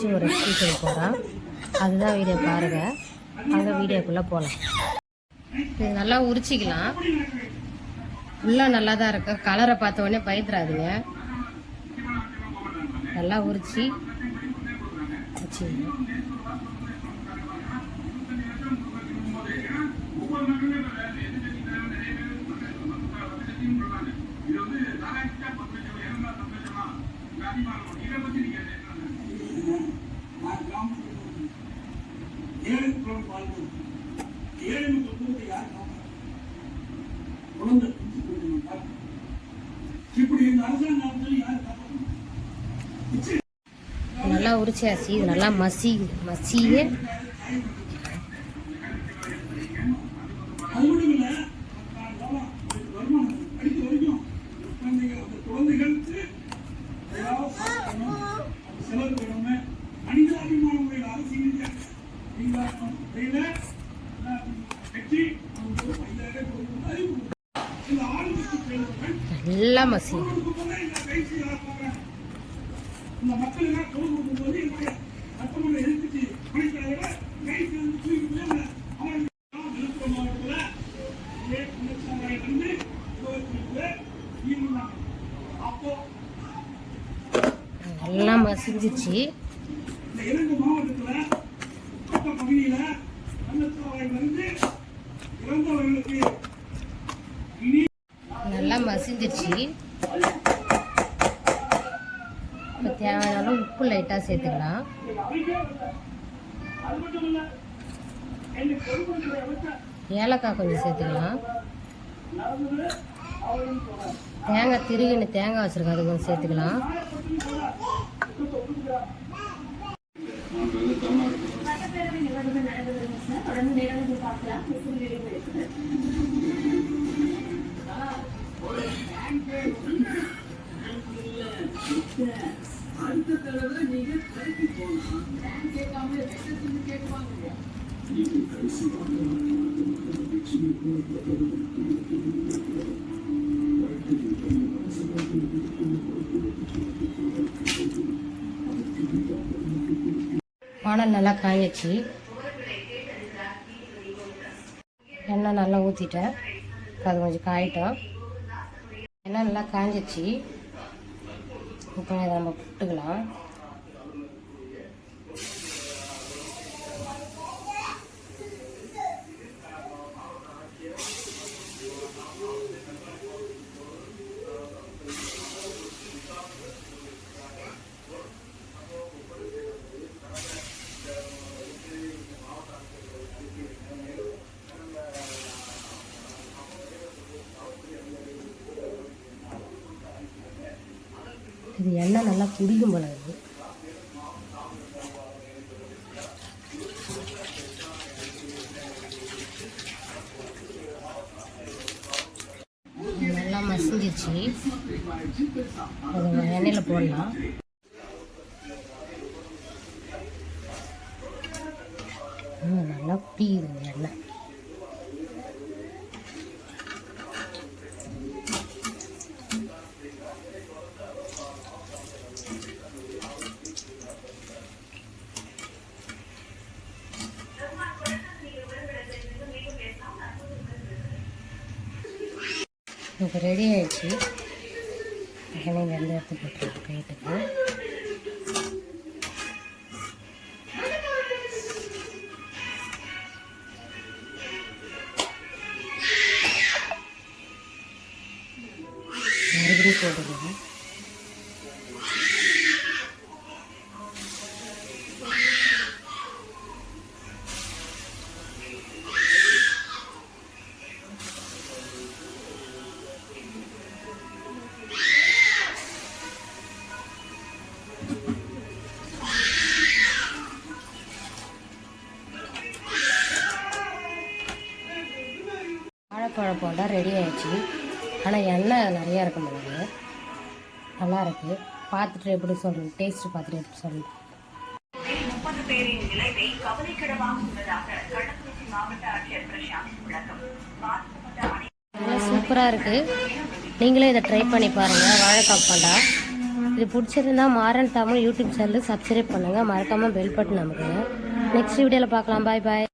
வச்சு ஒரு ரெசிபி செய்ய போகிறோம். அதுதான் வீடியோ பாருங்கள். அங்கே வீடியோக்குள்ளே போகலாம். இது நல்லா உரிச்சிக்கலாம். உள்ளே நல்லா தான் இருக்கு. கலரை பார்த்த உடனே பயந்துடாதீங்க. நல்லா உரிச்சு வச்சுக்கணும். நல்லா உரிச்சாச்சு. இது நல்லா மசிய நல்லா மசியும். நல்லா மசிஞ்சிச்சு. நல்லா மசிஞ்சிச்சு. இப்போ தேவையான உப்பு லைட்டாக சேர்த்துக்கலாம். ஏலக்காய் கொஞ்சம் சேர்த்துக்கலாம். தேங்காய் திருகின்னு தேங்காய் வச்சுருக்கோம், அது கொஞ்சம் சேர்த்துக்கலாம். வானல் நல்லா காய்ச்சி எண்ணெய் நல்லா ஊற்றிட்டேன். அது கொஞ்சம் காயிட்டோம். எண்ணெய் நல்லா காஞ்சிச்சு. இப்போ இதை நம்ம புட்டுக்கலாம். இது எண்ணெய் நல்லா குடிக்கும் போல இருக்குது. நல்லா மசிஞ்சிச்சு. அது எண்ணெயில் போடலாம். நல்லா குடிக்குது எண்ணெய். இப்போ ரெடி ஆகிடுச்சு. எண்ணெய் வந்து எடுத்து போட்டுருக்கு பிளேட்டுக்கு. மறுபடியும் போட்டுக்கணும். வாழைப்பழ போண்டா ரெடி ஆகிடுச்சு. ஆனால் எண்ணெய் நிறையா இருக்க முடியாது. நல்லா இருக்குது. பார்த்துட்டு எப்படி சொல்கிறேன், டேஸ்ட்டு பார்த்துட்டு எப்படி சொல்கிறேன். நல்லா சூப்பராக இருக்குது. நீங்களும் இதை ட்ரை பண்ணி பாருங்கள். வாழைக்காய் போண்டா இது பிடிச்சிருந்தா மாறன் தமிழ் யூடியூப் சேனலுக்கு சப்ஸ்கிரைப் பண்ணுங்கள், மறக்காமல் பெல் பட்டன் அமுக்குங்க. நெக்ஸ்ட் வீடியோவில் பார்க்கலாம். பாய் பாய்.